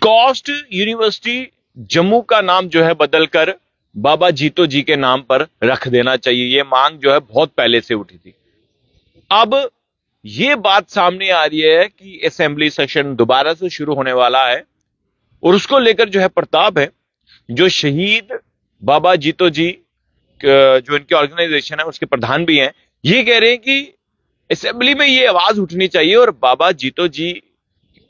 SKUAST university Jammu का नाम जो है बदलकर बाबा जीतो जी के नाम पर रख देना चाहिए। यह मांग जो है बहुत पहले से उठी थी। अब यह बात सामने आ रही है कि असेंबली सेशन दोबारा से शुरू होने वाला है और उसको लेकर जो है प्रताप है, जो शहीद बाबा जीतो जी जो इनकी ऑर्गेनाइजेशन है उसके प्रधान भी हैं, ये कह रहे हैं कि असेंबली में ये आवाज उठनी चाहिए और बाबा जीतो जी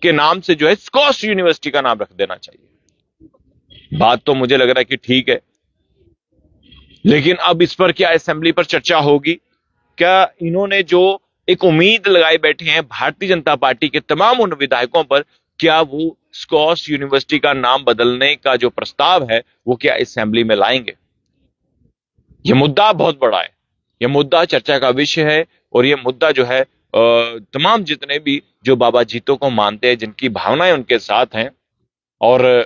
के नाम से जो है स्कॉस्ट यूनिवर्सिटी का नाम रख देना चाहिए। बात तो मुझे लग रहा है कि ठीक है, लेकिन अब इस पर क्या असेंबली पर चर्चा होगी? क्या इन्होंने जो एक उम्मीद लगाए बैठे हैं भारतीय जनता पार्टी के तमाम उन विधायकों पर, क्या वो स्कॉस्ट यूनिवर्सिटी का नाम बदलने का जो प्रस्ताव है वो क्या असेंबली में लाएंगे? यह मुद्दा बहुत बड़ा है, यह मुद्दा चर्चा का विषय है और यह मुद्दा जो है तमाम जितने भी जो बाबा जीतो को मानते हैं, जिनकी भावनाएं उनके साथ हैं, और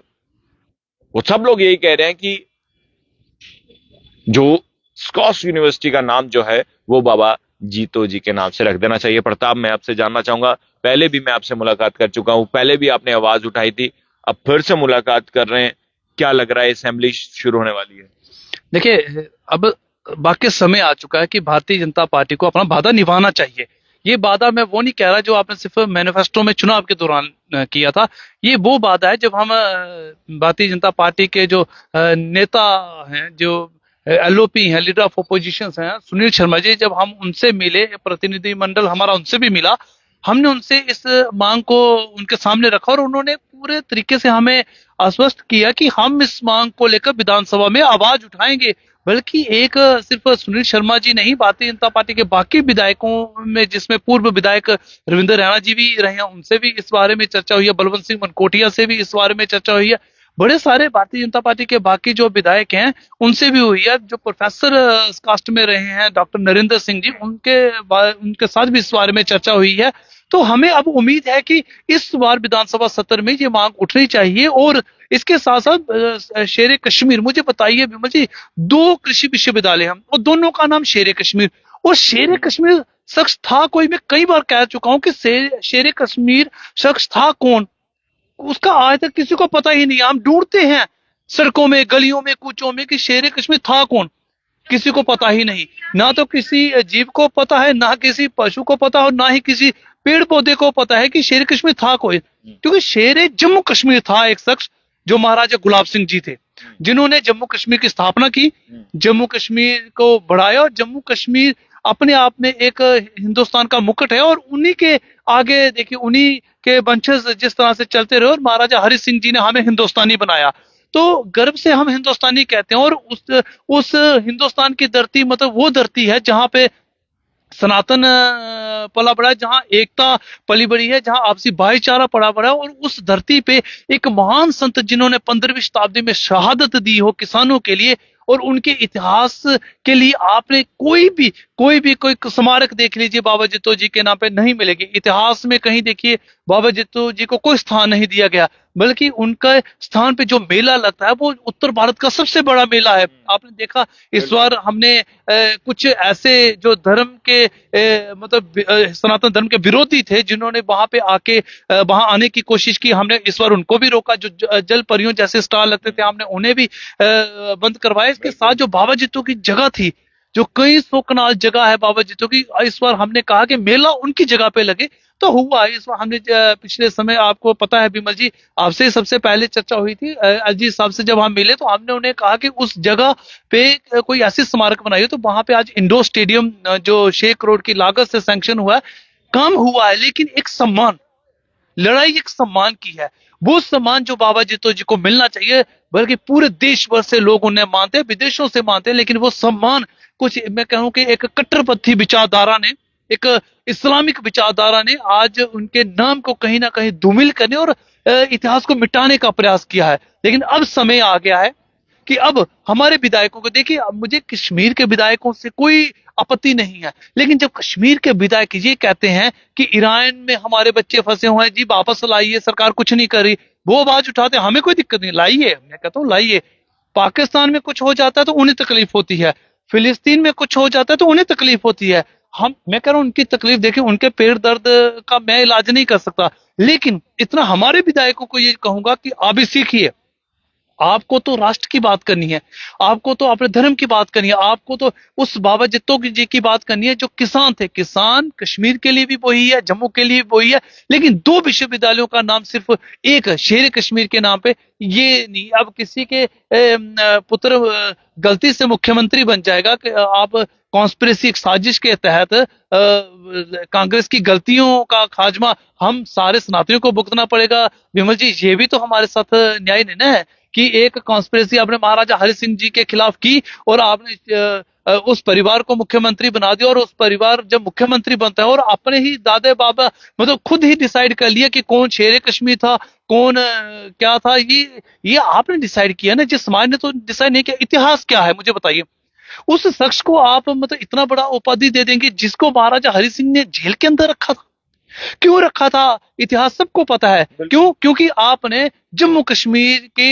वो सब लोग यही कह रहे हैं कि जो स्कॉस्ट यूनिवर्सिटी का नाम जो है वो बाबा जीतो जी के नाम से रख देना चाहिए। प्रताप, मैं आपसे जानना चाहूंगा, पहले भी मैं आपसे मुलाकात कर चुका हूं, पहले भी आपने आवाज उठाई थी, अब फिर से मुलाकात कर रहे हैं, क्या लग रहा है असेंबली शुरू होने वाली है? देखिए, अब बाकी समय आ चुका है कि भारतीय जनता पार्टी को अपना वादा निभाना चाहिए। ये वादा मैं वो नहीं कह रहा जो आपने सिर्फ मैनिफेस्टो में चुनाव के दौरान किया था। ये वो वादा है जब हम भारतीय जनता पार्टी के जो नेता हैं, जो एलओपी हैं, लीडर ऑफ अपोजिशन हैं, सुनील शर्मा जी, जब हम उनसे मिले, प्रतिनिधिमंडल हमारा उनसे भी मिला, हमने उनसे इस मांग को उनके सामने रखा और उन्होंने पूरे तरीके से हमें आश्वस्त किया कि हम इस मांग को लेकर विधानसभा में आवाज उठाएंगे। बल्कि एक सिर्फ सुनील शर्मा जी नहीं, भारतीय जनता पार्टी के बाकी विधायकों में, जिसमें पूर्व विधायक रविंद्र रैना जी भी रहे हैं, उनसे भी इस बारे में चर्चा हुई है, बलवंत सिंह मनकोटिया से भी इस बारे में चर्चा हुई है, बड़े सारे भारतीय जनता पार्टी के बाकी जो विधायक हैं उनसे भी हुई है, जो प्रोफेसर कास्ट में रहे हैं डॉक्टर नरेंद्र सिंह जी, उनके साथ भी इस बारे में चर्चा हुई है। तो हमें अब उम्मीद है कि इस बार विधानसभा सत्र में ये मांग उठनी चाहिए। और इसके साथ साथ शेर कश्मीर, मुझे बताइए विमल जी, 2 कृषि विश्वविद्यालय हैं और दोनों का नाम शेर कश्मीर, और शेर कश्मीर शख्स था कोई? मैं कई बार कह चुका हूं कि शेर कश्मीर शख्स था कौन, उसका आज तक किसी को पता ही नहीं। हम ढूंढते हैं सड़कों में, गलियों में, कूचों में कि शेर कश्मीर था कौन, किसी को पता ही नहीं। ना तो किसी जीव को पता है, ना किसी पशु को पता हो, ना ही किसी पेड़ पौधे को पता है कि शेर कश्मीर था कोई। क्योंकि शेर जम्मू कश्मीर था एक शख्स, जो महाराजा गुलाब सिंह जी थे, जिन्होंने जम्मू कश्मीर की स्थापना की, जम्मू कश्मीर को बढ़ाया, और जम्मू कश्मीर अपने आप में एक हिंदुस्तान का मुकुट है। और उन्हीं के आगे देखिए, उन्हीं के वंशज जिस तरह से चलते रहे, और महाराजा हरि सिंह जी ने हमें हिंदुस्तानी बनाया, तो गर्व से हम हिंदुस्तानी कहते हैं। और उस हिंदुस्तान की धरती मतलब वो धरती है जहां पे सनातन पला बड़ा है, जहां एकता पली बड़ी है, जहां आपसी भाईचारा पला बड़ा है। और उस धरती पे एक महान संत जिन्होंने 15वीं शताब्दी में शहादत दी हो किसानों के लिए, और उनके इतिहास के लिए आपने कोई स्मारक देख लीजिए बाबा जितो जी के नाम पे, नहीं मिलेगी। इतिहास में कहीं देखिए बाबा जितो जी को कोई स्थान नहीं दिया गया, बल्कि उनका स्थान पे जो मेला लगता है वो उत्तर भारत का सबसे बड़ा मेला है। आपने देखा इस बार हमने कुछ ऐसे जो धर्म के मतलब सनातन धर्म के विरोधी थे, जिन्होंने वहां पे आके वहां आने की कोशिश की, हमने इस बार उनको भी रोका। जो जल परियों जैसे स्टॉल लगते थे, हमने उन्हें भी बंद करवाया। इसके साथ जो बाबा जितो की जगह थी, जो कई सौ कनाल जगह है बाबा जितो की, इस बार हमने कहा कि मेला उनकी जगह पे लगे, तो हुआ। इस बार हमने पिछले समय, आपको पता है विमल जी, आपसे सबसे पहले चर्चा हुई थी, अजीत साहब से जब हम मिले तो हमने उन्हें कहा कि उस जगह पे कोई ऐसी स्मारक बनाई हो। तो वहां पे आज इंडोर स्टेडियम जो 6 करोड़ की लागत से सैंक्शन हुआ है, काम हुआ है, लेकिन एक सम्मान, लड़ाई एक सम्मान की है। वो सम्मान जो बाबा जितो जी को मिलना चाहिए, बल्कि पूरे देश भर से लोग उन्हें मानते हैं, विदेशों से मानते हैं, लेकिन वो सम्मान कुछ, मैं कहूं कि एक कट्टरपंथी विचारधारा ने, एक इस्लामिक विचारधारा ने आज उनके नाम को कहीं ना कहीं धूमिल करने और इतिहास को मिटाने का प्रयास किया है। लेकिन अब समय आ गया है कि अब हमारे विधायकों को देखिए, मुझे कश्मीर के विधायकों से कोई आपत्ति नहीं है, लेकिन जब कश्मीर के विधायक ये कहते हैं कि ईरान में हमारे बच्चे फंसे हुए हैं जी, वापस लाइए, सरकार कुछ नहीं कर रही, वो आवाज उठाते हैं, हमें कोई दिक्कत नहीं, लाइए, मैं कहता हूँ लाइए। पाकिस्तान में कुछ हो जाता है तो उन्हें तकलीफ होती है, फिलिस्तीन में कुछ हो जाता है तो उन्हें तकलीफ होती है, मैं कह रहा हूं उनकी तकलीफ देखिए, उनके पेट दर्द का मैं इलाज नहीं कर सकता, लेकिन इतना हमारे विधायकों को ये कहूंगा कि आप भी सीखिए। आपको तो राष्ट्र की बात करनी है, आपको तो अपने धर्म की बात करनी है, आपको तो उस बाबा जित्तो जी की बात करनी है जो किसान थे। किसान कश्मीर के लिए भी वही है, जम्मू के लिए भी वही है, लेकिन दो विश्वविद्यालयों का नाम सिर्फ एक शेर कश्मीर के नाम पे ये नहीं। अब किसी के पुत्र गलती से मुख्यमंत्री बन जाएगा कि आप कॉन्स्पिरेसी, एक साजिश के तहत कांग्रेस की गलतियों का खाजमा हम सारे सनातनियों को भुगतना पड़ेगा। विमल जी, ये भी तो हमारे साथ न्याय नहीं ना है कि एक कॉन्स्पिरेसी आपने महाराजा हरि सिंह जी के खिलाफ की और आपने उस परिवार को मुख्यमंत्री बना दिया, और उस परिवार जब मुख्यमंत्री बनता है और अपने ही दादे बाबा मतलब खुद ही डिसाइड कर लिया कि कौन शेर कश्मीर था, कौन क्या था, ये आपने डिसाइड किया ना, जिस समाज ने तो डिसाइड नहीं किया। इतिहास क्या है मुझे बताइए। उस शख्स को आप मतलब इतना बड़ा उपाधि दे देंगे जिसको महाराजा हरि सिंह ने जेल के अंदर रखा था। क्यों रखा था? इतिहास सबको पता है क्यों। क्योंकि आपने जम्मू कश्मीर के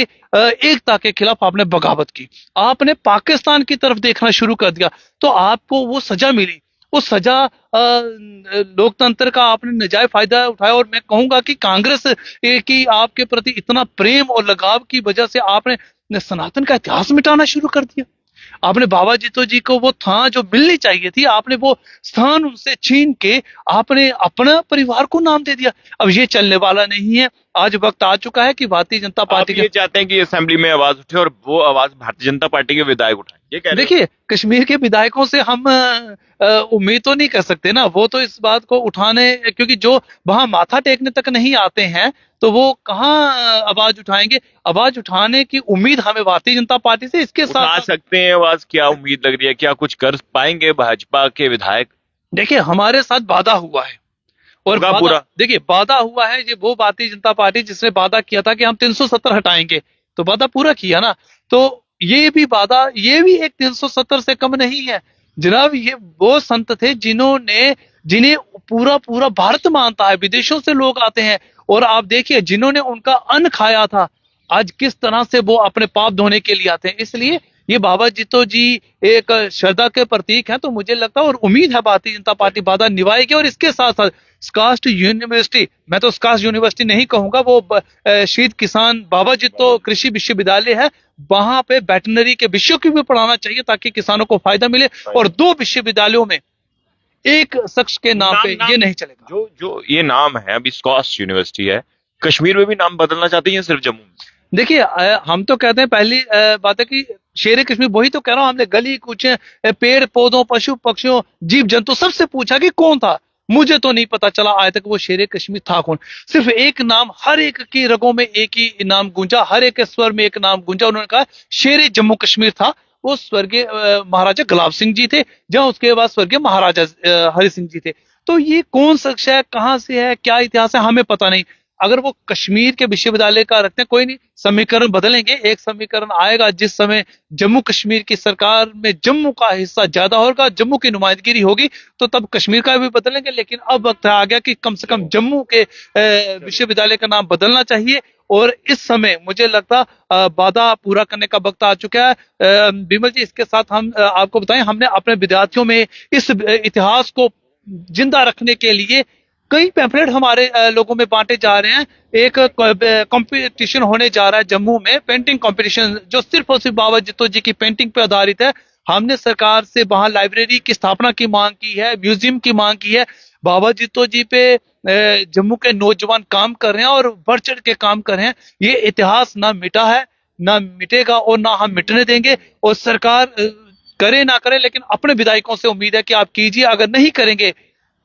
एकता के खिलाफ आपने बगावत की, आपने पाकिस्तान की तरफ देखना शुरू कर दिया, तो आपको वो सजा मिली। उस सजा लोकतंत्र का आपने नजायज फायदा उठाया, और मैं कहूंगा कि कांग्रेस की आपके प्रति इतना प्रेम और लगाव की वजह से आपने सनातन का इतिहास मिटाना शुरू कर दिया। आपने बाबा जितो जी को वो था जो मिलनी चाहिए थी, आपने वो स्थान उनसे छीन के आपने अपना परिवार को नाम दे दिया। अब ये चलने वाला नहीं है। आज वक्त आ चुका है कि भारतीय जनता पार्टी आप ये चाहते हैं कि असेंबली में आवाज उठे और वो आवाज भारतीय जनता पार्टी के विधायक उठाएं, ये कह रहे हैं? देखिए, कश्मीर के विधायकों से हम उम्मीद तो नहीं कर सकते ना, वो तो इस बात को उठाने, क्योंकि जो वहां माथा टेकने तक नहीं आते हैं तो वो कहाँ आवाज उठाएंगे। आवाज उठाने की उम्मीद हमें भारतीय जनता पार्टी से इसके उठा साथ सकते हैं आवाज, क्या उम्मीद लग रही है, क्या कुछ कर पाएंगे भाजपा के विधायक? देखिए, हमारे साथ वादा हुआ है और होगा पूरा? देखिए, वादा हुआ है, ये वो भारतीय जनता पार्टी जिसने वादा किया था कि हम 370 हटाएंगे, तो वादा पूरा किया ना। तो ये भी वादा, ये भी एक 370 से कम नहीं है जनाब। ये वो संत थे जिन्हें पूरा पूरा भारत मानता है, विदेशों से लोग आते हैं, और आप देखिए जिन्होंने उनका अन्न खाया था, आज किस तरह से वो अपने पाप धोने के लिए आते हैं। इसलिए ये बाबा जितो जी एक श्रद्धा के प्रतीक हैं, तो मुझे लगता है और उम्मीद है भारतीय जनता पार्टी वादा निभाएगी। और इसके साथ साथ स्कास्ट यूनिवर्सिटी, मैं तो स्कास्ट यूनिवर्सिटी नहीं कहूंगा, वो शहीद किसान बाबा जितो कृषि विश्वविद्यालय है, वहां पे वेटनरी के विषयों की भी पढ़ाना चाहिए ताकि किसानों को फायदा मिले। और दो विश्वविद्यालयों में एक शख्स के नाम पे ये नहीं चलेगा। जो ये नाम है अभी स्कॉस्ट यूनिवर्सिटी है, कश्मीर में भी नाम बदलना चाहते हैं या सिर्फ जम्मू में? देखिए, हम तो कहते हैं, पहली बात है कि शेर कश्मीर, वही तो कह रहा हूं, हमने गली कूचे, पेड़ पौधों, पशु पक्षियों, जीव जंतु सबसे पूछा कि कौन था। मुझे तो नहीं पता चला आज तक वो शेर कश्मीर था कौन। सिर्फ एक नाम, हर एक की रगों में एक ही नाम गूंजा, हर एक के स्वर में एक नाम गूंजा। उन्होंने कहा शेर जम्मू कश्मीर था, वो स्वर्गीय महाराजा गुलाब सिंह जी थे, जहां उसके बाद स्वर्गीय महाराजा हरि सिंह जी थे। तो ये कौन शख्स है, कहां से है, क्या इतिहास है, हमें पता नहीं। अगर वो कश्मीर के विश्वविद्यालय का रखते हैं, कोई नहीं, समीकरण बदलेंगे। एक समीकरण आएगा जिस समय जम्मू कश्मीर की सरकार में जम्मू का हिस्सा ज्यादा होगा, जम्मू की नुमाइंदगी होगी, तो तब कश्मीर का भी बदलेंगे। लेकिन अब वक्त आ गया कि कम से कम जम्मू के विश्वविद्यालय का नाम बदलना चाहिए। और इस समय मुझे लगता वादा पूरा करने का वक्त आ चुका है। विमल जी, इसके साथ हम आपको बताएं, हमने अपने विद्यार्थियों में इस इतिहास को जिंदा रखने के लिए कई पैम्फलेट हमारे लोगों में बांटे जा रहे हैं। एक कंपटीशन होने जा रहा है जम्मू में, पेंटिंग कंपटीशन, जो सिर्फ और सिर्फ बाबा जितो जी की पेंटिंग पे आधारित है। हमने सरकार से वहां लाइब्रेरी की स्थापना की मांग की है, म्यूजियम की मांग की है। बाबा जितो जी पे जम्मू के नौजवान काम कर रहे हैं और बढ़ चढ़ के काम कर रहे हैं। ये इतिहास ना मिटा है, ना मिटेगा, और ना हम मिटने देंगे। और सरकार करे ना करे, लेकिन अपने विधायकों से उम्मीद है कि आप कीजिए। अगर नहीं करेंगे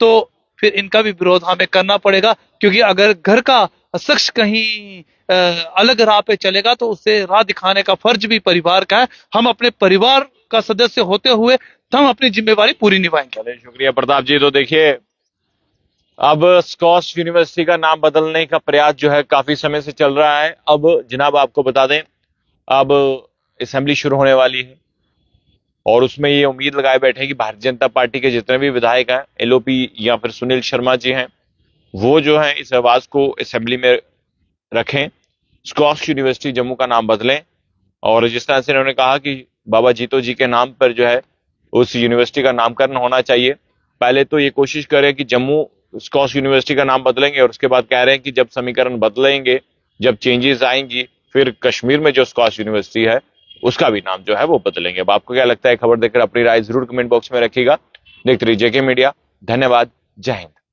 तो फिर इनका भी विरोध हमें करना पड़ेगा, क्योंकि अगर घर का शख्स कहीं अलग राह पे चलेगा तो उसे राह दिखाने का फर्ज भी परिवार का है। हम अपने परिवार का सदस्य होते हुए हम अपनी जिम्मेवारी पूरी निभाएंगे। चलिए, शुक्रिया प्रताप जी। तो देखिए, अब स्कॉस्ट यूनिवर्सिटी का नाम बदलने का प्रयास जो है काफी समय से चल रहा है। अब जनाब आपको बता दें, अब असेंबली शुरू होने वाली है और उसमें ये उम्मीद लगाए बैठे हैं कि भारतीय जनता पार्टी के जितने भी विधायक हैं, एलओपी या फिर सुनील शर्मा जी हैं, वो जो है इस आवाज को असेंबली में रखें, स्कॉस्ट यूनिवर्सिटी जम्मू का नाम बदलें। और जिस तरह से उन्होंने कहा कि बाबा जीतो जी के नाम पर जो है उस यूनिवर्सिटी का नामकरण होना चाहिए, पहले तो ये कोशिश करें कि जम्मू स्कॉश यूनिवर्सिटी का नाम बदलेंगे और उसके बाद कह रहे हैं कि जब समीकरण बदलेंगे, जब चेंजेस आएंगी, फिर कश्मीर में जो स्कॉश यूनिवर्सिटी है उसका भी नाम जो है वो बदलेंगे। अब आपको क्या लगता है, खबर देखकर अपनी राय जरूर कमेंट बॉक्स में रखिएगा। देखते रहिए जेके मीडिया। धन्यवाद। जय हिंद।